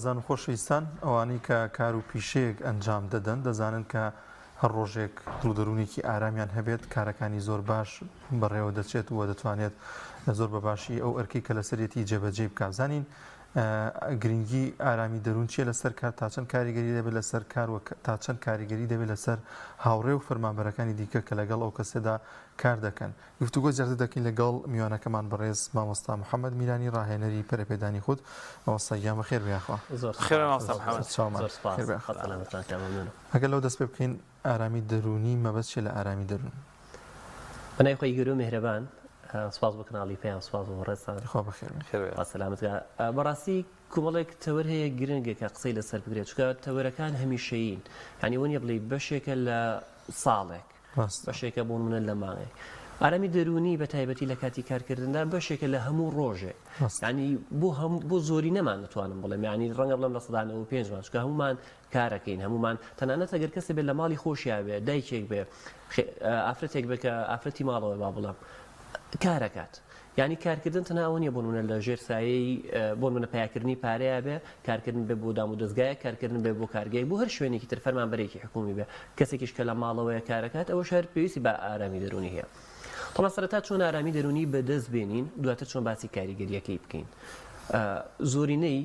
زان خۆشەویستان ئەوانەی کە کار و پیشەیەک ئەنجام دەدەن دەزانن کە هەر ڕۆژێک دڵدەرونێکی ئارامیان هەبێت کارەکانی زۆر باش بەڕێوە دەچێت و دەتوانێت زۆر بەباشی ئەو ئەرکی کە لەسەرێتی جێبەجێ بکازانین گرنگی ئارامی دەروون چیە لەسەر کار تا چەند کاریگەری دەبێت لەسەر کار تا چەند کاریگەری دەبێت لەسەر هاوڕێ و فەرمانبەرەکانی دیکە کە لەگەڵ ئەو کەسێدا کار دەکەن گفتوگۆ زیاتر دەکەین لەگەڵ میوانەکەمان بەڕێز مامۆستا محەممەد میرانی ڕاهێنەری پەرەپێدانی خود مامۆستا یامە خێر بێخوا ئەگەر لەو دەست پێ بکەین ئارامی دەرونی مەبەست چێ لە ئارامی دەرون بەنای خۆی گەورە و میهرەبان سپاس بۆ کەناڵی پێیان سپاس بۆ ڕێستان خوا بەخێر سەلامەتگە بەڕاستی کومەڵێک تەوەر هەیە گرنگە کە قسەی لەسەر بگرێت چکە تەوەرەکان هەمیشەیین ینی وەنیە بڵێ بەشێکە لە ساڵێک بەشێکە بۆ منە لە مانگێک ئارامی دەرونی بە تایبەتی لە کاتی کارکردندا بەشێکە لە هەموو ڕۆژێک ینی بۆ زۆری نەمان نتوانم بڵێم ینی ڕەنگە بڵێم لە سەدانەوە پێنجمان چکە هەمومان کارەکەین هەمومان تەنانەت ئەگەر کەسێ بێت لە ماڵی خۆشییا بێ دایکێک بێ ئافرەتێک بێ کە ئافرەتی ماڵەوە با بڵێم کارەکات ینی کارکردن تەنها ئەوە نیە بۆ منە لە ژێر سایەی بۆ منە پیاکردنی پارەیە بێ کارکردن بێ بۆ دام و دەستگایە کارکردن بێ بۆ کارگەی بۆ هەر شوێنێکی تر فەرمانبەرێکی حکومی بێ کەسێکیش کە لە ماڵەوەیە کارەکات ئەوە شار پێویستی بە ئارامی دەرونی هەیە تەڵا سەرەتا چۆن ئارامی دەرونی بەدەست بێنین دواتر چۆن باسی کاریگەریەکەی بکەین زۆرینەی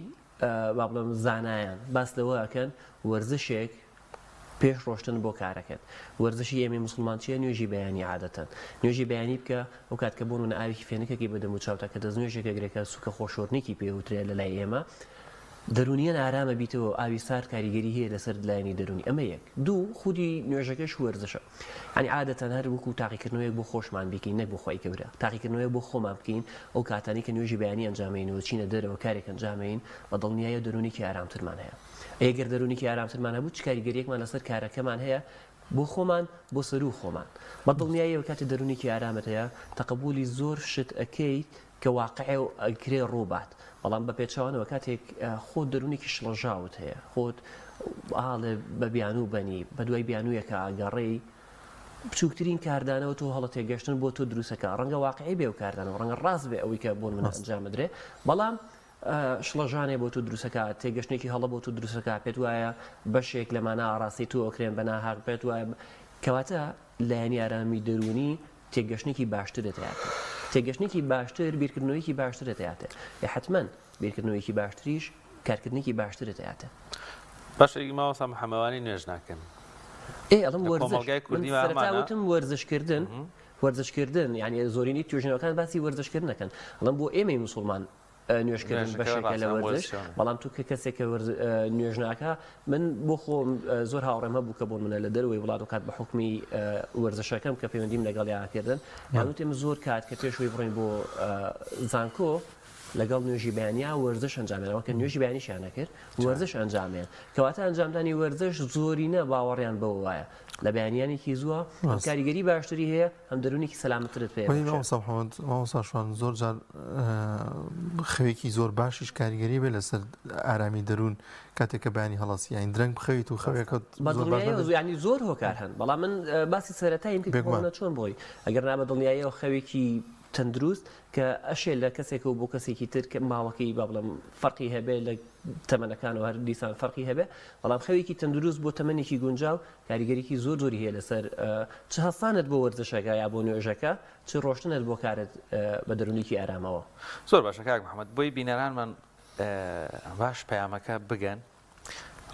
با بڵێم زانایان باس لەوەکەن وەرزشێک پێش ڕۆشتن بۆ کارەکەت وەرزشی ئێمە موسڵمان چیە نوێژی بەیانی عادەتەن نوێژی بەیانی بکە ئەو کات کە بۆن ئاوی فێنەکەی بەدەم و چاوتە کە دەست نوێژێکە گرێکە سوکە خۆشۆرنێکی پێوترێت لە لای ئێمە دەرونیان ئارامە بیتەوە ئاوی سارد کاریگەری هەیە لەسەر لایەنی دەرونی ئەمە یەک دوو خودی نوێژەکەش وەرزشە ینی عادەتەن هەر وەکو تاقیکردنەوەیەک بۆ خۆشمان بکەین نەک بۆ خۆی گەورە تاقیکردنەوەی بۆ خۆمان بکەین ئەو کاتانی کە نوێژی بەیانی ئەنجامێنەوە چینە دەرەوە کارێک ئەنجامێن بە دڵنیایە دەرونێکی ئارامترمان هەیە ئەگەر دەرونێکی ئارامترمان هەبوو چ کاریگەریەکمان لەسەر کارەکەمان هەیە بۆ خۆمان بۆ سەر و خۆمان بە دڵنیاییەوە کاتی دەرونێکی ئارامت هەیە تەقبولی زۆر شت ئەکەیت کە واقعێ و ئەکرێ ڕووبات بەڵام بە پێچەوانەوە کاتێک خۆت دەرونێکی شڵەژاوت هەیە خۆت ئاڵێ بە بیانوو بەنی بە دوای بیانوویەکە ئاگەڕێی بچووکترین کاردانەوە تۆ هەڵە تێگەشتن بۆ تۆ دروستەکە ڕەنگە واقعی بێ و کاردانەوە ڕەنگە ڕاست بێ ئەوەی کە بۆن من ئەنجامدرێ بەڵام شڵەژانێ بۆ تو دروستەکە تێگەشتێکی هەڵە بۆ تو دروستەکە پێت وایە بەشێک لەمانە ئاڕاستی تو ئۆکرێن بە ناهاق پێت وایە کەواتە لایەنی ئارامی دەرونی تێگەشتێکی باشترێت هاتێ تێگەشتێکی باشتر بیرکردنەوەیکی باشترێت هاتێ حتمما بیرکردنەوەیکی باشتریش کارکردنێکی باشترێت هاتێ باشێکی ماوەسا محەمەوانی نوێژ ناکەن ئەڵم وەرزشتم وەرزشکردن یعنی زۆرینی توێژنەوەکان باسی وەرزشکردنەکەن ئەڵم بۆ ئێمەی موسڵمان نوێشکردن بەشێکە لە وەرزش بەڵام تو کە کەسێکە نوێژناکە من بۆ خۆم زۆر هاوڕێم هەبوو کە بۆ منە لە دەروی وڵات و کات بە حکمی وەرزشەکەم کە پەیوەندیم لەگەڵ یاکردن یانوتێم زۆر کات کە پێشوەی بڕین بۆ زانکۆ لەگەڵ نوێژی بەیانیا وەرزش ئەنجامێنەوە کە نوێژی بەیانیشیان نەکرد وەرزش ئەنجامێن کەواتە ئەنجامدانی وەرزش زۆرینە باوەڕیان بەوە وایە لە بەیانیانێکی زووە کاریگەری باشتری هەیە هەم دەرونێکی سەلامەترت پێ مامۆستاشوان زۆر جار خەوێکی زۆر باشیش کاریگەری بێ لەسەر ئارامی دەروون کاتێککە بەیانی هەڵاسی یان درەنگ بخەویت و خەوێکەوت ینی زۆر هۆکار هەن بەڵام من باسی سەرەتاییم کردە چۆن بۆی ئەگەر نابە دڵنیاییەوە خەوێکی تەندروست کە ئەشێ لە کەسێکە و بۆ کەسێکی تر کە ماوەکەی با بڵم فەرقی هەبێ لە تەمەنەکانەوە هەر دیسان فەرقی هەبێ بەڵام خەوێکی تەندروست بۆ تەمەنێکی گونجاو کاریگەریکی زۆر زۆری هەیە لەسەر چ هەستانت بۆ وەرزشەکە یا بۆ نوێژەکە چ ڕۆشتنت بۆ کارت بە دەرونێکی ئارامەوە زۆر باشە کاک محەممەد بۆی بینەرانمان باش پەیامەکە بگەن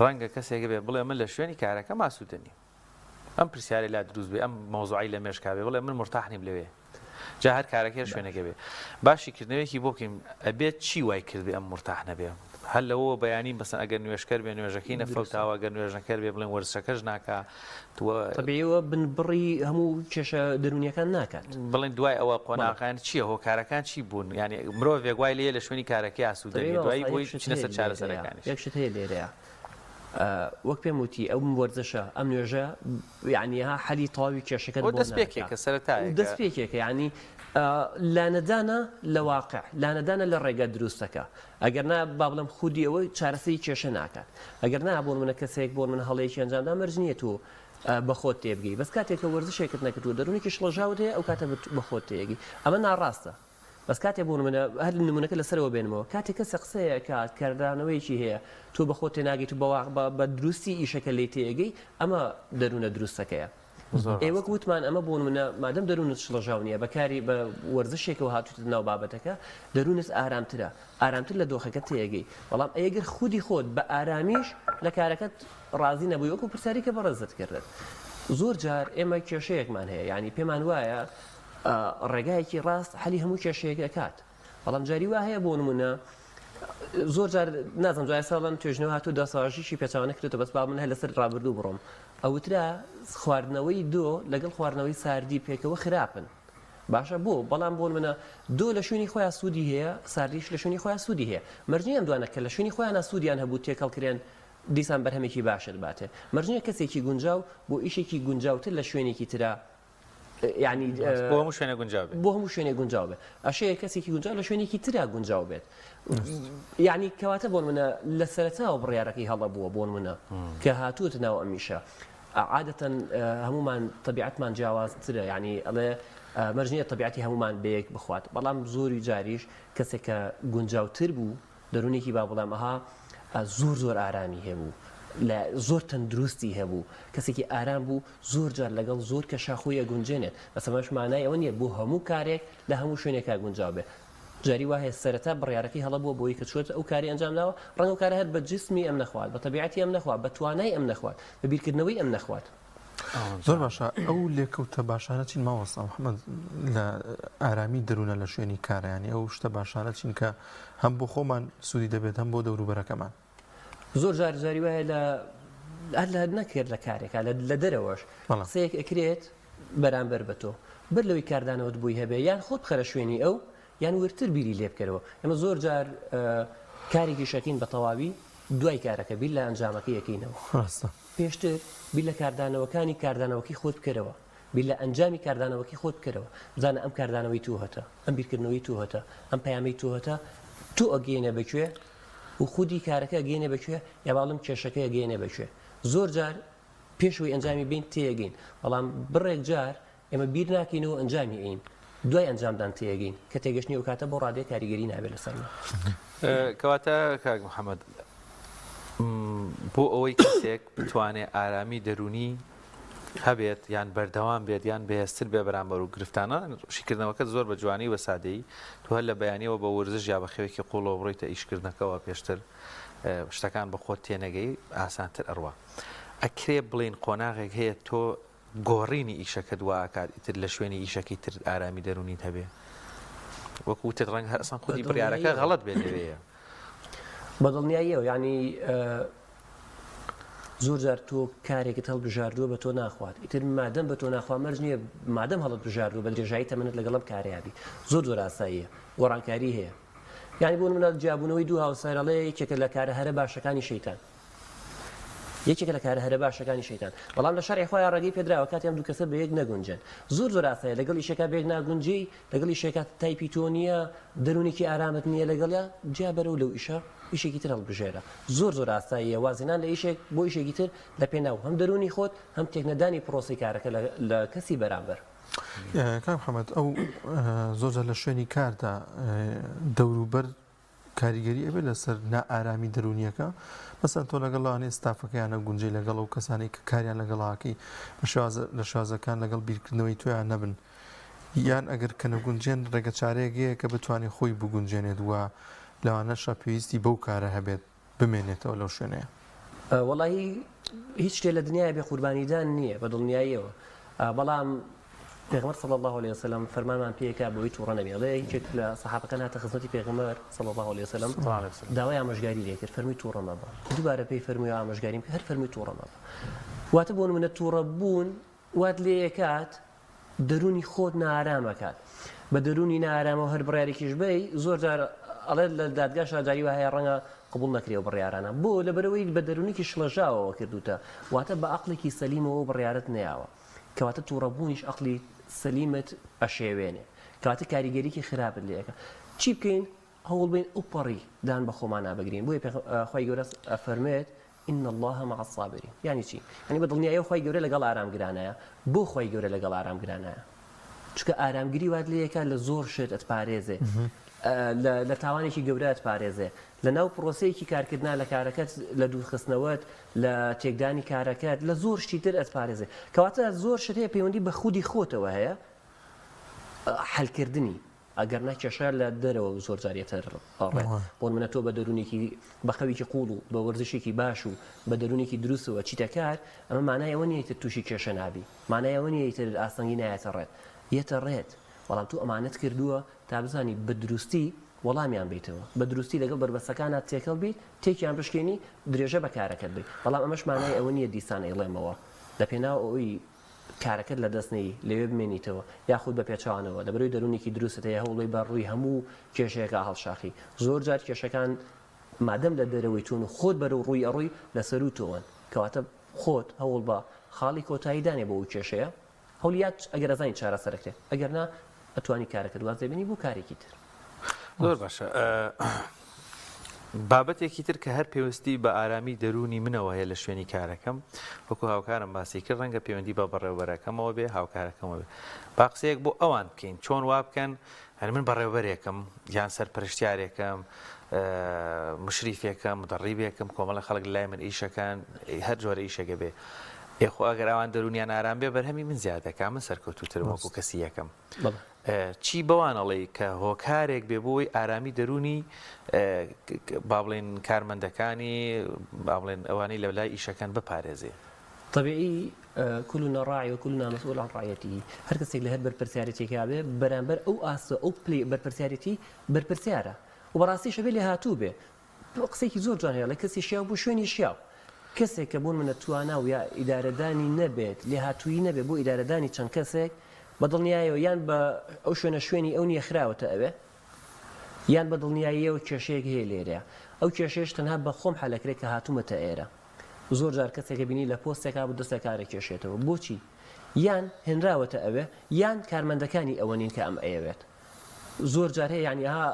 ڕەنگە کەسێکە بێ بڵێ من لە شوێنی کارەکە ماسوودنی ئەم پرسیارێ لا دروست بێ ئەم مۆزوعی لە مێشکاوێ بڵێ من مرتاحنیم لەوێ جا هەر کارەکە شوێنەکە بێ باشی کردنەوەیکی بۆ بکەین ئەبێت چی وای کردی ئەم مرتاح نەبێ هەر لەوە بەیانی بەسەن ئەگەر نوێشکەر بێ نوێژەکەی نەفەوتاوە ئەگەر نوێژەکەر بێ بڵێن وەرزشەکەش ناکا تەبیعیەوە بنبڕی هەموو کێشە دەرونیەکان ناکات بڵێن دوای ئەوە قۆناغەکان چییە هۆکارەکان چی بوون ینی مرۆڤ وێگوای لێ لە شوێنی کارەکەی ئاسوودەبێت دوای بۆی چنە سەر چارەسەرەکانی یەکشت هەیە لێرەیە وەک پێم وتی ئەو وەرزشە ئەم نوێژە یعنیها حەلی تەواوی کێشەکەت بۆ دەستپێکێکە سەرەتایە دەستپێکێکە ینی لانەدانە لە واقع لانەدانە لە ڕێگە دروستەکە ئەگەر نا با بڵم خودی ئەوەی چارەسەری کێشە ناکات ئەگەر نا بۆن منە کەسێک بۆن من هەڵەیەکی ئەنجامدا مەرج نییە و بەخۆت تێبگەی بەس کاتێککە وەرزشێکت نەکردووە دەرونێکی شڵەژاوت هەیە ئەو کاتە بەخۆت تێگی ئەمە ناڕاستە بەس کاتێ بوون منە هەر نمونەکە لەسەرەوە بێنمەوە کاتێک کەس قسەیە کات کاردانەوەیکی هەیە تۆ بە خۆت تێناگەیت و بە دروستی ئیشەکە لێ تێگەی ئەمە دەروونە دروستەکەیە ئێوەک وتمان ئەمە بۆن منە مادەم دەروونت شڵەژاو نییە بەکاری بە وەرزشێکەوە هاتووت ناو بابەتەکە دەروونت ئارامتر لە دۆخەکە تێگەی بەڵام ئەگەر خودی خۆت بە ئارامیش لە کارەکەت ڕازی نەبووی وەکو پرسیاری کە بەڕێزت کردت زۆر جار ئێمە کێشەیەکمان هەیە ینی پێمان وایە ڕێگایەکی ڕاست حەلی هەموو کێشەیەک ئەکات بەڵام جاری وا هەیە بۆ نمونە زۆر جار نازم جای ساڵان توێژنەوە هاتوو داساژیشی پێچوانە کردێتەوە بەس با من هە لەسەر ڕابردوو بڕۆم ئەوترا خواردنەوەی دۆ لەگەڵ خواردنەوەی ساردی پێکەوە خراپن باشە بۆ بەڵام بۆن منە دۆ لە شوێنی خۆیان سوودی هەیە ساردیش لە شوێنی خۆیان سوودی هەیە مەرجنی ئەم دوانە کە لە شوێنی خۆیان سوودیان هەبوو تێکەڵکرێن دیسان بەرهەمێکی باشت باتێ مەرجنە کەسێکی گونجاو بۆ ئیشێکی گونجاوتر لە شوێنێکی ترا یعنی بۆ هەموو شوێنە گونجاو بێت بۆ هەموو شوێنێ گونجاو بێت ئەشەیە کەسێکی گونجاو لە شوێنێکی ترا گونجاو بێت یعنی کەواتە بۆن منە لە سەرەتاوە بڕیارەکەی هەڵە بووە بۆن منە کە هاتووت ناو ئەمیشە عادەتەن هەمومان طبیعەتمان جیاوازترە یعنی ئەڵێ مەرجنیە طبیعەتی هەمومان بەیەک بخوات بەڵام زۆری جاریش کەسێک کە گونجاوتر بوو دەرونێکی با بڵام ئەها زۆر ئارامی هەبوو لە زۆر تەندروستی هەبوو کەسێکی ئارام بوو زۆر جار لەگەڵ زۆر کە شاخۆیە گونجێنێت بەسەمەش مانای ئەوە نیە بۆ هەموو کارێک لە هەموو شوێنێکا گونجاو بێت جاری وایە سەرەتا بڕیارەکەی هەڵە بووە بۆی کە چۆت ئەو کاری ئەنجام داوە ڕەنگە و کارە هەر بە جسمی ئەم نەخوات بە تەبیعەتی ئەم نەخوات بە توانای ئەم نەخوات بە بیرکردنەوەی ئەم نەخوات زۆر باشە ئەو لێکەوتە باشانە چین ماوەستا محەممەد لە ئارامی دەروونە لە شوێنی کارەیانی ئەو شتە باشانە چین کە هەم بۆ خۆمان سوودی دەبێت هەم بۆ دەوروبەرەکەمان زۆر جاری وایە لە نەکرد لە کارێکە لە دەرەوەش قسەیەک ئەکرێت بەرامبەر بە تۆ بەر لەوەی کاردانەوەت بووی هەبێ یان خۆت بخەرە شوێنی ئەو یان ورتر بیری لێ بکەرەوە ئەمە زۆر جار کارێکی شەکین بە تەواوی دوای کارەکە بیر لە ئەنجامەکە یەکەینەوە پێشتر بیر لە کاردانەوەکی خۆت بکەرەوە بیر لە ئەنجامی کاردانەوەکی خۆت بکەرەوە بزانە ئەم کاردانەوەی تو هەتە ئەم بیرکردنەوەی تو هەتە ئەم پەیامەی تو هەتە تو ئەگەینە بکوێ و خودی کارەکە گەینە بکوێ یا باڵم کێشەکە گەینە بکوێ زۆر جار پێشەوەی ئەنجامی بین تێگەین بەڵام بڕێک جار ئێمە بیر ناکەینەوە ئەنجامی ئەین دوای ئەنجامدان تێگەین کە تێگەشتنی و کاتە بۆ ڕادێ کاریگەری نابێت لەسەرمە کەواتە کاک محەممەد بۆ ئەوەی کەسێک بتوانێت ئارامی دەرونی هەبێت یان بەردەوام بێت یان بەهێزتر بێ بەرامبەر و گرفتانە شیکردنەوەکە زۆر بە جوانی و سادەیی تو هەر لە بەیانیەوە بە وەرزش یا بە خێوێکی قوڵەوە بڕۆیتە ئیشکردنەکەەوە پێشتر شتەکان بە خۆت تێنەگەی ئاسانتر ئەڕوا ئەکرێ بڵین قۆناغێک هەیە تۆ گۆڕینی ئیشەکە دواکات ئیتر لە شوێنی ئیشەکەی تر ئارامی دەرونیت هەبێ وەکوتر ڕەنگ هەرسان خودی بڕیارەکە غەڵەت بێ لەوەیە بەدڵنیاییەوە ینی زۆر جار تۆ کارێکت هەڵبژاردووە بە تۆ ناخوات ئیتر مادەم بە تۆ ناخوا مەرج نییە مادەم هەڵت بژاردووە بە درێژایی تەمەنت لەگەڵم کاریابی زۆر ئاساییە گۆڕانکاری هەیە یعنی بۆ منە جیابوونەوەی دوو هاوسەرەڵێ یەکێکە لە کارە هەرە باشەکانی شەیتان یەکێکە لە کارە هەرە باشەکانی شەیتان بەڵام لە شەڕی خۆیان ڕێگەی پێدراوە کاتی ئەم دوو کەسە بە یەک نەگونجن زۆر ئاساییە لەگەڵ ئیشەکە بێک ناگونجی لەگەڵ ئیشێکە تایپی تۆ نییە دەرونێکی ئارامت نییە لەگەڵە جیا بەرەو لەو ئیشە ئیشێکی تر هەڵبژێرە زۆر ئاساییە وازینان لە ئیشێک بۆ ئیشێکی تر لە پێناو هەم دەرونی خۆت هەم تێکنەدانی پرۆسی کارەکە لە کەسی بەرامبەر کاک محەممەد ئەو زۆر لە شوێنی کاردا دەوروبەر کاریگەری ئەبێ لەسەر نائارامی دەرونیەکە مەسەن تۆ لەگەڵانی ستافەکەیانە گونجەی لەگەڵ و کەسانی کە کاریان لەگەڵاکەی لە شازەکان لەگەڵ بیرکردنەوەی تویان نەبن یان ئەگەر کە نەگونجێن ڕێگە چارەیەکەیە کە بتوانێت خۆی بگونجێنێت وە لەوانەشە پێویستی بەو کارە هەبێت بمێنێتەوە لەو شوێنەیە وەڵی هیچ شتێ لە دنیای بێ قوربانیدان نییە بە دڵنیاییەوە بەڵام پێغمبەر صلی الله عليه وسلم فەرمانمان پێکا بۆی تووڕە نەبێ ئەڵێ هیچێک لە سەحابەکان هاتە خزمەتی پێغمبەر صلی الله عليه وسلم داوای ئامۆژگاری لێ کرد فەرمووی تووڕە مەبە دووبارە پێی فەرمووی ئامۆژگاریم کە هەر فەرمووی تووڕە مەبە واتە بۆ نمونە تووڕە بوون وات لێ یەکات دەرونی خۆت نائارامەکات بە دەرونی نائارامەوە هەر بڕیارێکیش بێی زۆر جار ئەڵێ لە دادگا شارداری وهەیە ڕەنگە قبول نەکرێ و بڕیارانە بۆ لەبەرەوەی بە دەرونێکی شڵەژاوەوە کردوتە واتە بە عەقڵێکی سەلیمەوە بڕیارەت نەیاوە کەواتە تووڕەبوونیش عەقڵی سەلیمت ئەشێوێنێ کەواتە کاریگەریکی خراپت لێەکە چی بکەین هەوڵ بین ئوپەڕی دان بە خۆمان نابگرین بۆیە خۆی گەورە ئەفەرمێت إن الله مع الصابرين يعني چی؟ يعني بە دڵنیاییەوە خۆی گەورە لەگەڵ ئارامگرانایە بۆ خۆی گەورە لەگەڵ ئارامگرانایە چکە ئارامگیری وات لەیەکە لە زۆر شت ئەتپارێزێ لە تاوانێکی گەورە ئەتپارێزێ لە ناو پرۆسەیەکی کارکردنا لە کارەکەت لە دوورخستنەوەت لە تێکدانی کارەکەت لە زۆر شتی تر ئەتپارێزێ کەواتە زۆر شت هەیە پەیوەندی بە خودی خۆتەوە هەیە حەلکردنی ئەگەر نەکێشە لە دەرەوە زۆر جارێتر بۆ منە تۆ بە دەرونێکی بەخەوێکی قوڵ و بە وەرزشێکی باش و بە دەرونێکی دروستەوە چیتە کار ئەمە مانایەوە نیە تر تووشی کێشە نابی مانایەوە نیە تر ئاسەنگی نایەتە ڕێت یەتە ڕێت بەڵام تو ئەمانەت کردووە تا بزانی بە دروستی وەڵامیان بیتەوە بە دروستی لەگەڵ بربەستەکانات تێکەڵ بیت تێکیان بشکێنی درێژە بە کارەکەت بیت بەڵام ئەمەش مانای ئەوە نیە دیسان ئەیڵێمەوە لە پێناو ئەوەی کارەکەت لە دەستنەی لەوێ بمێنیتەوە یاخود بە پێچوانەوە لەبەروی دەرونێکی دروستە هەیە هەوڵی بەڕووی هەموو کێشەیەەکە هەڵشاخی زۆر جار کێشەکان مادەم لە دەرەوەی تون و خۆت بەرەو ڕووی ئەڕووی لەسەر و تۆن کەواتە خۆت هەوڵ بە خاڵی کۆتاییدانێ بۆ ئەو کێشەیە هەولیات ئەگەر ئەزانی چارەسەرەکرێ ئەگەر نا ئەتوانی کارەکەت وازێبینی بوو کارێکی تر زۆر باشە بابەتێکی تر کە هەر پێویستی بە ئارامی دەرونی منەوە هەیە لە شوێنی کارەکەم وەکو هاوکارم باسی کرد ڕەنگە پەیوەندی بە بەڕێوەبەرەکەمەوە بێ هاوکارەکەمەوە بێ با قسەیەک بۆ ئەوان بکەین چۆن وا بکەن هەر من بەڕێوەبەرێکم یان سەرپەرشتیارێکم مشریفێکم مدەڕیبێکم کۆمەڵە خەڵک لای من ئیشەکان هەر جۆرە ئیشەکە بێ ئێخۆ ئەگەر ئەوان دەرونیان ئارام بێ بەرهەمی من زیادەکە من سەرکەوتووترم وەکو کەسی یەکەم چی بەوانەڵێ کە هۆکارێک بێ بۆی ئارامی دەرونی با بڵێن کارمەندەکانی با بڵێن ئەوانەی لە لای ئیشەکان بپارێزێ طبيعي كلنا راعي وكلنا مسؤول عن رعيته هر کەسێک لە هەر بەرپرسیارەتێکی هابێ بەرامبەر ئەو ئاسە ئەو پلەی بەرپرسیارەتی بەرپرسیارە و بەڕاستی شەبێ لێ هاتوو بێ قسێکی زۆر جوان هەیە لە کەسی شیاو بۆ شوێنی شیاو کەسێک کە بوون منە توانا و یا ئیدارەدانی نەبێت لێ هاتووی نەبێ بۆ ئیدارەدانی چەند کەسێک بەدڵنیایەوە یان بە ئەو شوێنی ئەو نیە خراوەتە ئەوێ یان بەدڵنیاییەوە کێشەیەک هەیە لێرەیە ئەو کێشەیەش تەنها بە خۆم حەلەکرێت کە هاتوومەتە ئێرە زۆر جار کەسێکە بینی لە پۆستێکا بوو دەستە کارە کێشێتەوە بۆچی یان هێنراوەتە ئەوێ یان کارمەندەکانی ئەوە نین کە ئەم ئەیەوێت زۆر جار هەیە یعنی ها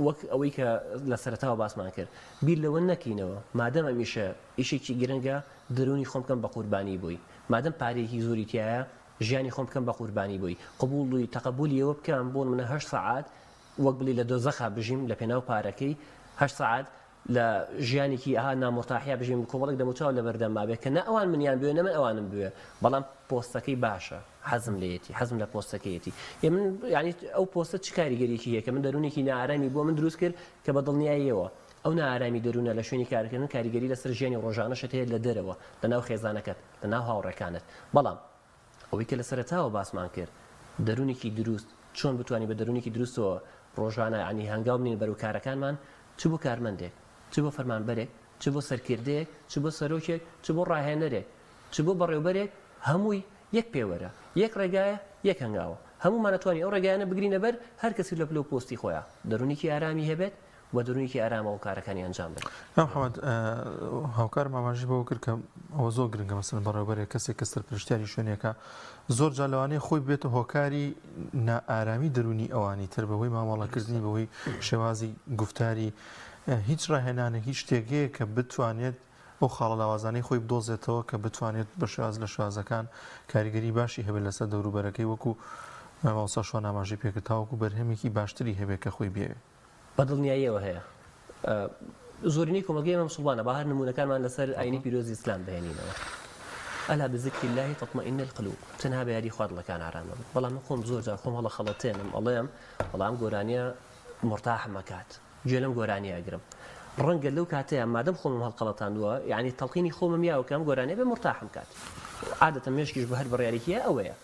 وەک ئەوەی کە لە سەرەتاوە باسمان کرد بیر لەوە نەکەینەوە مادەم ئەمیشە ئیشێکی گرنگە دەرونی خۆم بکەم بە قوربانی بووی مادەم پارێکی زۆری تایە ژیانی خۆم بکەم بە قوربانی بووی قبوڵی تەقبولیەوە بکەم بۆن منە 8 ساعات وەک بڵی لە دۆزەخا بژیم لە پێناو پارەکەی 8 ساعات لە ژیانێکی ئاها نامۆتاحیا بژیم کۆمەڵێک دەموچاو لە بەردەما بێت کە نە ئەوان منیان بوێ نە من ئەوانم بوێ بەڵام پۆستەکەی باشە حەزم لێتی حەزم لە پۆستەکەیەتی من ینی ئەو پۆستە چ کاریگەریەکی هەیە کە من دەرونێکی نائارامی بۆ من دروست کرد کە بە دڵنیاییەوە ئەو نائارامی دەرونە لە شوێنی کارکردن کاریگەری لەسەر ژیانی ڕۆژانەشت هەیە لە دەرەوە لە ناو خێزانەکەت لە ناو هاوڕێکانت بەڵام ئەوەی کە لە سەرەتاوە باسمان کرد دەرونێکی دروست چۆن بتوانانی بە دەرونێکی دروستەوە ڕۆژانە عنی هەنگاو بنین بەرەو کارەکانمان چ بۆ کارمەندێک چ بۆ فەرمانبەرێک چ بۆ سەرکردەیەک چ بۆ سەرۆکێک چ بۆ ڕاهێنەرێک چ بۆ بەڕێوەبەرێک هەمووی یەک پێوەرە یەک ڕێگایە یەک هەنگاوە هەموومان ناتوانین ئەو ڕێگایانە بگرینە بەر هەر کەسی لە پلە پۆستی خۆیان دەرونێکی ئارامی هەبێت و دەرونێکی ئارامە و کارەکانی ئەنجام بدەن محەممەد هاوکار ماماژی بەوە کرد کە ئەوە زۆر گرنگە مەسەن بەڕێوەبەرێک کەسێک کە سەرپرشتیاری شوێنێکە زۆر جا لەوانەیە خۆی بێتە هۆکاری نائارامی دەرونی ئەوانی تر بەوەی مامەڵەکردنی بەوەی شێوازی گفتاری هیچ ڕاهێنانە هیچ شتێکەیە کە بتوانێت ئەو خاڵە لاوازانەی خۆی بدۆزێتەوە کە بتوانێت بە شێواز لە شوازەکان کاریگەری باشی هەبێت لەسەر دەوروبەرەکەی وەکو مامۆستا شوان ئاماژەی پێکرد تاوەکو بەرهەمێکی باشتری هەبێت کە خۆی بێوێ بەدڵنیاییەوە هەیە زۆرینەی کۆمەلگەی ئەمە مسڵمانە با هەر نمونونەکانمان لەسەر ئاینی پیرۆزی ئیسلام بهێنینەوە ئەلا بذکری الله تطمئن القلوب تەنها بە یاری خواردڵەکان ئارامە بەڵام من خۆم زۆر جار خۆم هەڵە خەڵەتێنم ئەڵێم بەڵام گۆرانیە مرتاحم مەکات گوێ لەم گۆرانیە ئەگرم ڕەنگە لەو کاتەیە مادەم خۆمم هەڵقەڵەتاندووە یعنی تەڵقینی خۆمم یاوکەم گۆرانیە بێ مرتاحم کات عادەتە مێشکیش بە هەر بڕیارێکیە ئەوەیە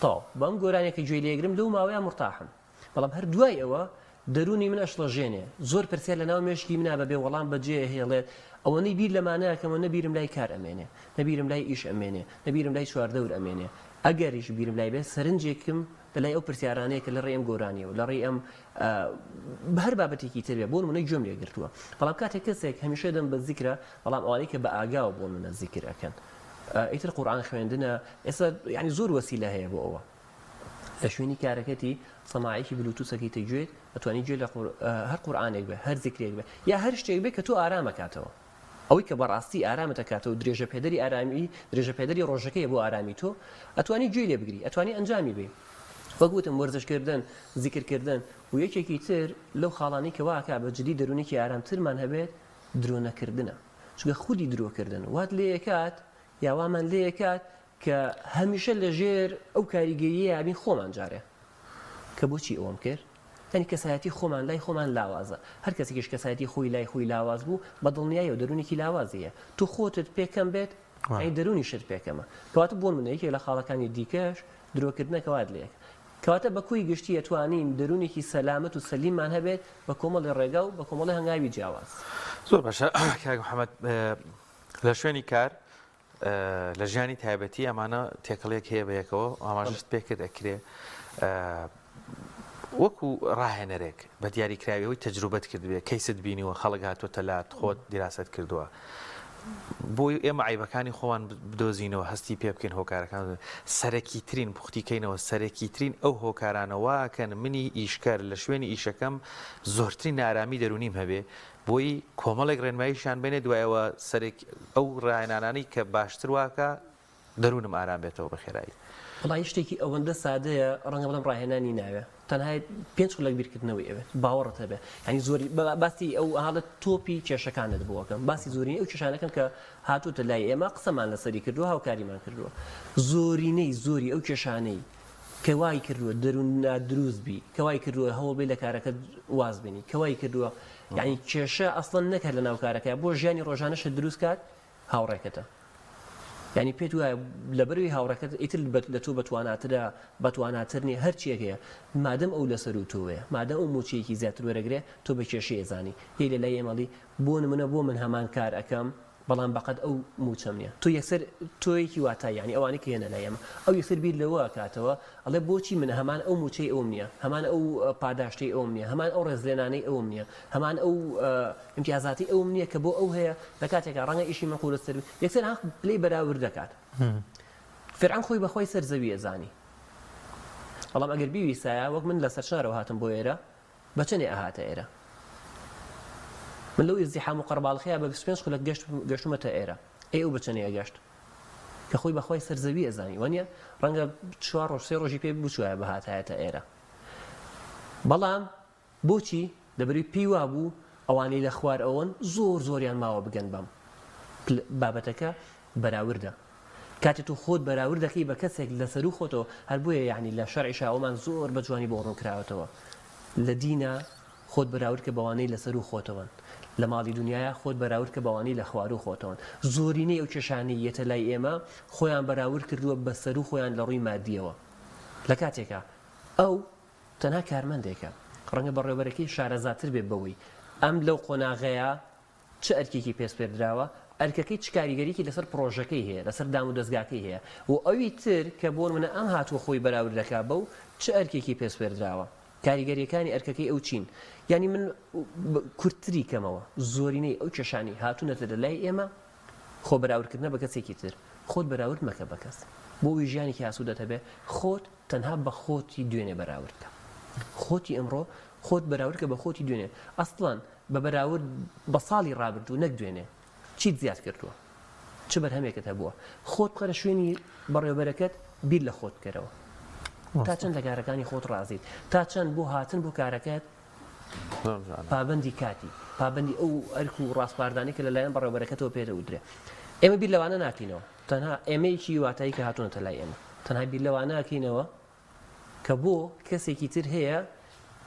تاو بەم گۆرانێکە گوێ لێگرم لەو ماوەیە مرتاحم بەڵام هەر دوای ئەوە دەرونی من ئەشڵەژێنێ زۆر پرسیار لە ناو مێشکی منا بەبێ وەڵام بەجێ هێڵێت ئەوەنەی بیر لەمانەیەکەمە نەبیرم لای کار ئەمێنێ نەبیرم لای ئیش ئەمێنێ نەبیرم لای چواردەور ئەمێنێ ئەگەریش بیرم لای بێ سەرنجێکم لەلای ئەو پرسیارانەیە کە لە ڕێم گۆرانیەوە لە ڕێ ئەم بە هەر بابەتێکی تر بێ بۆ منەی گوێم لێگرتووە بەڵام کاتێک کەسێک هەمیشە دەم بە زیکرە بەڵام ئەوانەی کە بە ئاگاوە بۆ منە زیکر ئەکەن ئیتر قورئان خوێندنە ئێستا یعنی زۆر وەسیلە هەیە بۆ ئەوە لە شوێنی کارەکەتی سەماعێکی بلوتوسەکەی تەگوێت ئەتوانی گوێ لە هەر قورئانێک بێ هەر زیکرێک بێ یا هەر شتێک بێ کە تۆ ئارامەکاتەوە ئەوەی کە بەڕاستی ئارامەتەکاتەوە درێژە پێدەری ئارامی درێژە پێدەری ڕۆژەکەی بۆ ئارامی تۆ ئەتوانی گوێ لێ بگری ئەتوانی ئەنجامی بێ وەگوتم وەرزشکردن زیکردکردن و یەکێکی تر لەو خاڵانی کە واکە بە جدی دەرونێکی ئارامترمان هەبێت درۆ نەکردنە چونکە خودی درۆکردن وات لێ یەکات یاوامان لێ یەکات کە هەمیشە لەژێر ئەو کاریگەریە یابین خۆمان جارێ کە بۆچی ئەوم کرد یعنی کەسایەتی خۆمان لای خۆمان لاوازە هەر کەسێکیش کەسایەتی خۆی لای خۆی لاواز بوو بە دڵنیایی و دەرونێکی لاوازیە تو خۆتت پێکەم بێت ئەی دەرونی شت پێکەمە کەواتە بۆن منەیەکێک لە خاڵەکانی دیکەش درۆکردنەکەوات لێک کەواتە بە کوی گشتی ئەتوانین دەرونێکی سەلامەت و سەلیممان هەبێت بە کۆمەڵی ڕێگا و بە کۆمەڵی هەنگاوی جیاواز زۆر باشە کاک محەممەد لە شوێنی کار لە ژیانی تایبەتی ئەمانە تێکەڵێک هەیە بەیەکەوە ئاماژەست پێکرد ئەکرێ وەکو ڕاهێنەرێک بە دیاریکراویەوەی تەجروبەت کردبێ کەیست بینیوە خەڵک هاتوۆتە لات خۆت دیراست کردووە بۆی ئێمە عیبەکانی خۆوان بدۆزینەوە هەستی پێ بکەین هۆکارەکان سەرەکی ترین پوختیکەینەوە سەرەکی ترین ئەو هۆکارانەوەکەن منی ئیشکار لە شوێنی ئیشەکەم زۆرترین نارامی دەرونیم هەبێ بۆی کۆمەڵێک ڕێنماییشان بێنێ دوایەوە ئەو ڕاهێنانانەی کە باشتر واکە دەرونم ئارام بێتەوە بە خێرایی وڵی شتێکی ئەوەندە سادەیە ڕەنگە بڵم ڕاهێنانی ناوێ تەنها 5 خولەک بیرکردنەوەی ئەوێت باوەڕت هەبێ ینی زۆری باسی ئەو حاڵەت تۆپی کێشەکانت بووەکەم باسی زۆرینەی ئەو کێشانەکەن کە هاتووتە لای ئێمە قسەمان لەسەری کردووە هاوکاریمان کردووە زۆرینەی زۆری ئەو کێشانەی کەوای کردووە دەروون نادروست بی کەوای کردووە هەوڵ بێ لە کارەکە واز بینی کەوای کردووە یعنی کێشە ئەسڵەن نەکرد لە ناو کارەکە بۆ ژیانی ڕۆژانەشە دروست کات هاوڕێکەتە یعنی پێت وایە لەبەروی هاوڕەکەت ئیتر لە تۆ بەتواناتر نیە هەرچیەک هەیە مادەم ئەو لەسەر و تۆوەیە مادەم ئەو موچەیەکی زیاتر وەرەگرێ تۆ بە کێشەیە زانی هی لە لای ئێمەڵی بۆ نمونە بۆ من هەمان کار ئەەکەم بەڵام بەقەت ئەو موچەم نییە تۆ یەکسەر تۆیەکی واتای ینی ئەوانی کە هێنە لای ئێمە ئەو یەکسەر بیر لەوە کاتەوە ئەڵێ بۆچی من هەمان ئەو موچەی ئەوم نییە هەمان ئەو پاداشتی ئەوم نییە هەمان ئەو ڕێزلێنانەی ئەوم نییە هەمان ئەو ئیمتیازاتی ئەوم نییە کە بۆ ئەو هەیە لە کاتێکە ڕەنگە ئیشی من قورستر یەکسەر هەق پلەی بەراورد دەکات فرعون خۆی بەخۆی سەر زەویە زانی بەڵام ئەگەر بیویستایە وەک من لە سەرچارەوە هاتم بۆ ئێرە بەچەندێ ئەهاتە ئێرە من لەو ئیزدیحام و قەرباڵخەیە بە 25 خولەک گەشتومەتە ئێرە ئەو بەچەندەیە گەشت کە خۆی بەخۆی سەر زەویە زانی وانە ڕەنگە 4 ڕۆژ 3 ڕۆژی پێ بچوایە بەهاتایەتە ئێرە بەڵام بۆچی دەبەری پێی وا بوو ئەوانەی لە خوار ئەوەن زۆریان ماوە بگەن بەم بابەتەکە بەراوردە کاتێک تو خۆت بەراورد دەکەی بە کەسێک لەسەر و خۆتەوە هەر بۆیە یعنی لە شەرعی شاوەمان زۆر بە جوانی بۆ ڕوونکراوەتەوە لە دینە خۆت بەراورد کە بەوانەی لەسەر و خۆتەوەن لە ماڵی دنیاە خۆت بەراورد کە بەوانەی لە خوار و خۆتەوەن زۆرینەی ئەو کێشانەی یەتە لای ئێمە خۆیان بەراورد کردووە بەسەر و خۆیان لە ڕووی مادیەوە لە کاتێکە ئەو تەنها کارمەندێکە ڕەنگە بەڕێوەبەرەکەی شارەزاتر بێت بەوەی ئەم لەو قۆناغەیە چه ئەرکێکی پێش پێدراوە ئەرکەکەی چ کاریگەریکی لەسەر پرۆژەکەی هەیە لەسەر دام و دەستگاکەی هەیە و ئەوی تر کە بۆن منە ئەم هاتووە خۆی بەراورد دەکا بەو چ ئەرکێکی پێش پێدراوە کاریگەریەکانی ئەرکەکەی ئەو چین ینی من کورتتری کەمەوە زۆرینەی ئەو کێشانی هاتوونەتە لە لای ئێمە خۆ بەراوردکردنە بە کەسێکی تر خۆت بەراورد مەکە بە کەس بۆ وی ژیانێکی ئاسوودەتە بێ خۆت تەنها بە خۆتی دوێنێ بەراوردکە خۆتی ئەمڕۆ خۆت بەراوردکە بە خۆتی دوێنێ ئەسڵان بە بەراورد بە ساڵی ڕابردوو نەک دوێنێ چیت زیاد کردووە چ بەرهەمێکت هەبووە خۆت بخەرە شوێنی بەڕێوەبەرەکەت بیر لە خۆت بکەرەوە تا چەند لە کارەکانی خۆت ڕازیت تا چەند بۆ هاتن بۆ کارەکەت پابندی کاتی پابندی ئەو ئەرک و ڕاستپاردانی کە لەلایەن بەڕێوەبەرەکەتەوە پێدە ودرێ ئێمە بیر لەوانە ناکەینەوە تەنها ئێمەیەکی واتایی کە هاتوونەتە لای ئێمە تەنها بیر لەوانە ناکەینەوە کە بۆ کەسێکی تر هەیە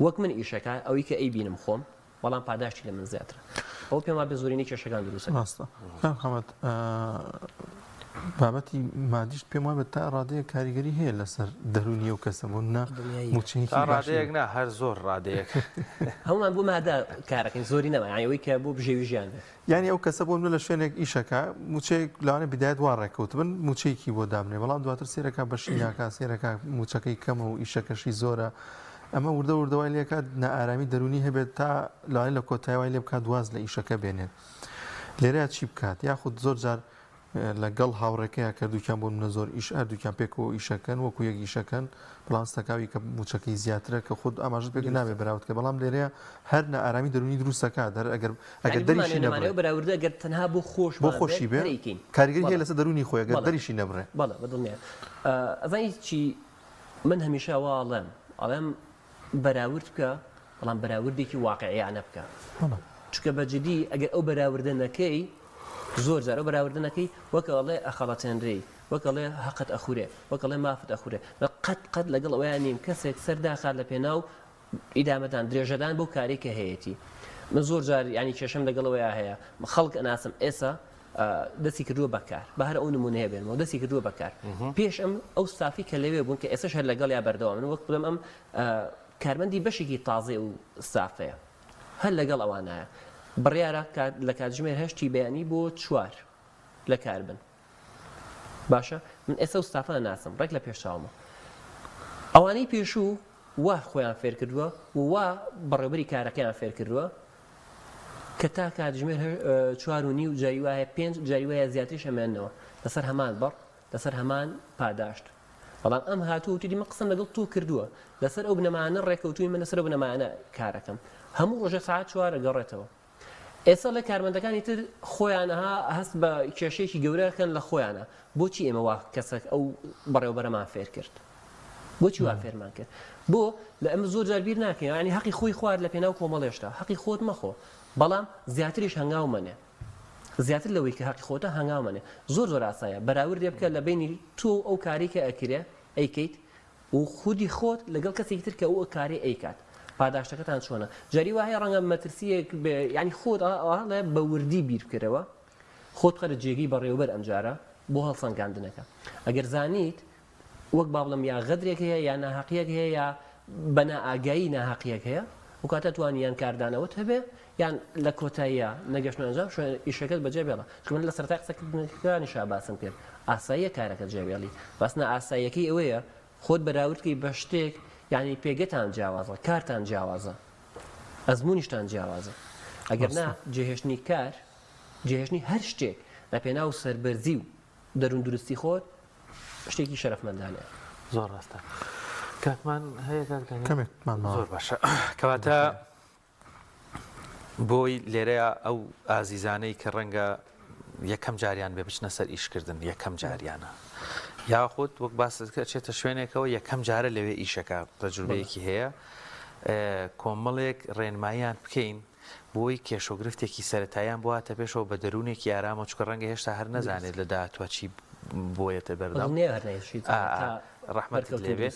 وەک من ئیشەکە ئەوەی کە ئەی بینم خۆم بەڵام پاداشتی لە من زیاترە ئەو پێم وابێ زۆرینەی کێشەکان دروستە ڕاستە محەممەد بابەتی مادیشت پێم وابێت تا ڕادەیە کاریگەری هەیە لەسەر دەرونی و کەسەبوون نا موچەیەکی ڕادەیەک نا هەر زۆر ڕادەیەک هەمومان بۆ مادا کارەکەین زۆری نەما ئەوەی کە بۆ بژێوی ژیان یعنی ئەو کەسە بۆ لە شوێنێک ئیشەکە موچەیەک لەوانە بدایەت وا ڕێکەوت بن موچەیەکی بۆ دابنێ بەڵام دواتر سێرەکە بەشی ناکا سێرەکە موچەکەی کەمە و ئیشەکەشی زۆرە ئەمە وردە وردەوای لێکات نائارامی دەرونی هەبێت تا لەوانەیە لە کۆتاییوای لێ بکات دواز لە ئیشەکە بێنێت لێرەیە چی بکات یاخود زۆر جار لەگەڵ هاوڕێکەیە کە دووکیان بۆ منە زۆر ئیش دووکیان پێکەوە ئیشەکەن وەکو یەک ئیشەکەن بەڵام ستەکاوی کە موچەکەی زیاترە کە خود ئاماژت پێک نابێ بەراورد کە بەڵام لێرەیە هەر نائارامی دەرونی دروستەکە ئەگەر دەریشی نەبڕێ بەراوردە ئەگەر تەنها بۆ خۆشی بێ کاریگەری هەیە لەسەر دەرونی خۆی ئەگەر دەریشی نەبڕێ بەڵێ بەدڵنیە ئەزانی چی من هەمیشە ئەڵێم بەراورد بکە بەڵام بەراوردێکی واقعیانە بکە چونکە بەجددی ئەگەر ئەو بەراوردە نەکەی زۆر جار ئەو بەراوردە نەکەی وەکەڵێ ئەخەڵەتێنرێ وەکەڵێ حەقت ئەخورێ وەکەڵێ مافت ئەخورێ قەت لەگەڵ ئەویان نیم کەسێک سەرداخات لە پێناو ئیدامەدان درێژەدان بۆ کارێکە هەیەی من زۆر جار ینی کێشم لەگەڵەوەیە هەیە خەڵک ئەناسم ئێسا دەستی کردووە بەکار بە هەر ئەو نمونەیە بێنەوە دەستی کردووە بەکار پێش ئەم ئەو سافی کە لەوێ بوون کە ئێسش هەر لەگەڵ یا بەردەوام من وەک بڵێم ئەم کارمەندی بەشێکی تازێ و سافەیە هەر لەگەڵ ئەوانایە بڕیارە لە کاتژمێر هەشتی بەیانی بۆ 4 لە کار بن باشە من ئێستا و سافە ناسم ڕێک لە پێشاومە ئەوانەی پێشوو وا خۆیان فێر کردووە و وا بەڕێوبەری کارەکەیان فێر کردووە کە تا کاتژمێر 4 و نیو جاری وایە 5 جاری وایە زیاتریش ئەمێنەوە لەسەر هەمان بەڕ لەسەر هەمان پاداشت بەڵام ئەم هاتوو تیدیمە قسم لەگەڵ تو کردووە لەسەر ئەو بنەمانە ڕێکەوتوی من لەسەر بنەمانە کارەکەم هەموو ڕۆژە ساعت 4 گەڕێتەوە ئێستا لە کارمەندەکانی تر خۆیانها هەست بە کێشەیەکی گەورەکەن لە خۆیانە بۆچی ئێمە وا کەسێک ئەو بەڕێوەبەرەمان فێر کرد بۆچی وا فێرمان کرد بۆ لە ئەمە زۆر جار بیر ناکەین ینی حەقی خۆی خوارد لە پێناو کۆمەڵێشتا حەقی خۆت مەخۆ بەڵام زیاتریش هەنگاومەنێ زیاتر لەوەی کە حەقی خۆتە هەنگاومەنێ زۆر ئاسایە بەراوردێ بکە لە بینی تۆ ئەو کاری کە ئەکرێ ئەیکەیت و خودی خۆت لەگەڵ کەسێکی تر کە ئەو کاری ئەیکات پاداشتەکەتان چۆنە جاری وایە ڕەنگە مەترسیەک ینی خۆت ئاڵێ بە وردی بیر بکەرەوە خۆت قەرە جێگەی بەڕێوەبەر ئەمجارە بۆ هەڵسەنگاندنەکە ئەگەر زانیت وەک با بڵم یا غەدرێک هەیە یا ناحەقیەک هەیە یا بەنا ئاگایی ناحەقیەک هەیە و کاتە توانیان کاردانەوەت هەبێ یان لە کۆتاییە نەگەشتن ئەنجام ئیشەکەت بەجێ بێڵە چون من لە سەرەتای قسەکردنەکانی باسم کرد ئاساییە کارەکە جێبێڵی باسنە ئاساییەکەی ئەوەیە خۆت بەراوردکەی بە شتێک یعنی پێگەتان جیاوازە کارتان جیاوازە ئەزممویشتان جیاوازە ئەگەر نا جێهێشتنی کار جێهێشتنی هەر شتێک لە پێناو سەربەرزی و دەروون درستی خۆت شتێکی شەرەفمەندانەیە زۆر ڕاستە کاتمان هەیە کەمێکمان زۆر باشە کەواتە بۆی لێرەیە ئەو ئازیزانەی کە ڕەنگە یەکەم جاریان بێ بچنە سەر ئیشکردن یەکەم جاریانە یاخود وەک باسەکە چێتە شوێنێکەوە یەکەم جارە لەوێ ئیشەکە تەجروبەیەکی هەیە کۆمەڵێک ڕێنماییان بکەین بۆی کێشۆگرفتێکی سەرەتاییان بواتە پێشەوە بە دەروونێکی ئارامە چکە ڕەنگە هێشتا هەر نەزانێت لە داهاتوە چی بۆیەتە بەردەم ڕەحمەتت لێبێ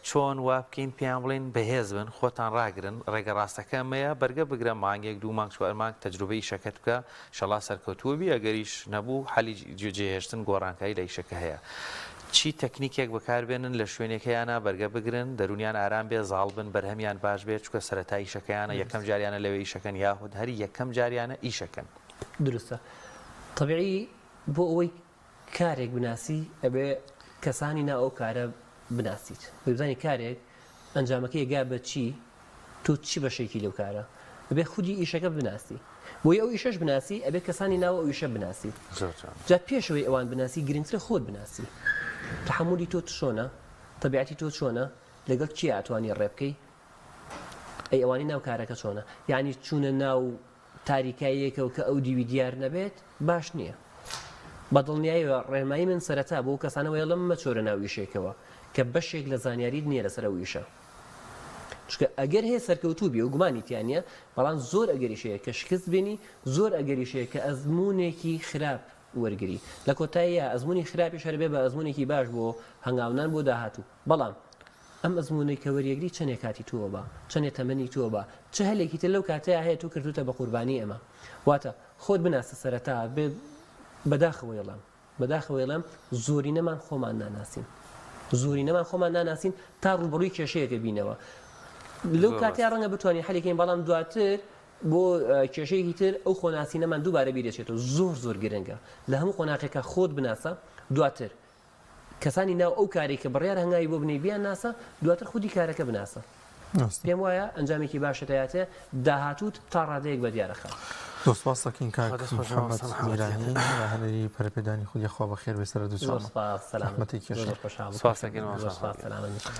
چۆن وا بکەین پێیان بڵێن بەهێز بن خۆتان ڕاگرن ڕێگە ڕاستەکەمەیە بەرگە بگرە مانگێک 2 مانگ 4 مانگ تەجروبەی ئیشەکەت بکە شەڵا سەرکەوتووە بی ئەگەریش نەبوو حەلی جێهێشتن گۆڕانکاری لە ئیشەکە هەیە چی تەکنیکێک بەکاربێنن لە شوێنێکیانە بەرگە بگرن دەرونیان ئارام بێ زاڵ بن بەرهەمیان باش بێت چکە سەرەتای ئیشەکەیانە یەکەم جاریانە لەوێ ئیشەکەن یاخود هەری یەکەم جاریانە ئیشەکەن درستە طبیعی بۆ ئەوەی کارێک بناسی ئەبێ کەسانی نا ئەو کارە بناسیت بزانانی کارێک ئەنجامەکەی گا بە چی تۆ چی بەشێکی لەو کارە ئەبێ خودی ئیشەکە بناسی بۆی ئەو ئیشەش بناسی ئەبێ کەسانی ناوە ئەو ئیشە بناسی جا پێشەوەی ئەوان بناسی گرنگترە خۆت بناسی تحملی تۆ چۆنە تەبیعەتی تۆ چۆنە لەگەڵ چی ئاتوانی ڕێ بکەی ئەی ئەوانی ناو کارەکە چۆنە یعنی چوونە ناو تاریکاییەکەوە کە ئەو دیوی دیار نەبێت باش نییە بەدڵنیاییەوە ڕێنمایی من سەرەتا بۆ کەسانەوەی لەم مەچۆرە ناو ئیشێکەوە کە بەشێک لە زانیاریت نییە لەسەر ئەو ئیشە چکە ئەگەر هەیە سەرکەوتوو بێ و گومانیتیانە بەڵام زۆر ئەگەریشەیە کە شکست بینی زۆر ئەگەریشەیە کە ئەزمونێکی خراپ وەرگری لە کۆتاییە ئەزمموی خراپی شەربێ بە ئەزمونێکی باش بۆ هەنگاونان بۆ داهاتوو بەڵام ئەم ئەزمونەی کە وەریەگری چەندێک کاتی تۆوە بە چەندێک تەمەنی تۆ بە چه هەلێکی تر لەو کاتەیە هەیە تۆ کردوتە بە قوربانی ئەمە واتە خۆت بناسە سەرەتا بێ بەداخەوەڵام زۆری نەمان خۆمان ناناسین زۆری نەمان خۆمان ناناسین تا ڕوبڕووی کێشەیەکە بینەوە لەو کاتیا ڕەنگە بتوانین حەلێکین بەڵام دواتر بۆ کێشەیەکی تر ئەو خۆناسینەمان دووبارە بیرێتێتەوە زۆر گرنگە لە هەموو خۆناقێکە خۆت بناسە دواتر کەسانی ناو ئەو کاری کە بڕیار هەنگاوی بۆ بنەی بیان ناسە دواتر خودی کارەکە بناسە پێم وایە ئەنجامێکی باشەتەیاتێ داهاتوت تا ڕادەیەک بە دیارەخە دۆسپاسەکەین کاک محەممەد میرانی هەنەری پەرپێدانی خودی خوا بەخێر بێ سەر دوو سلامەتی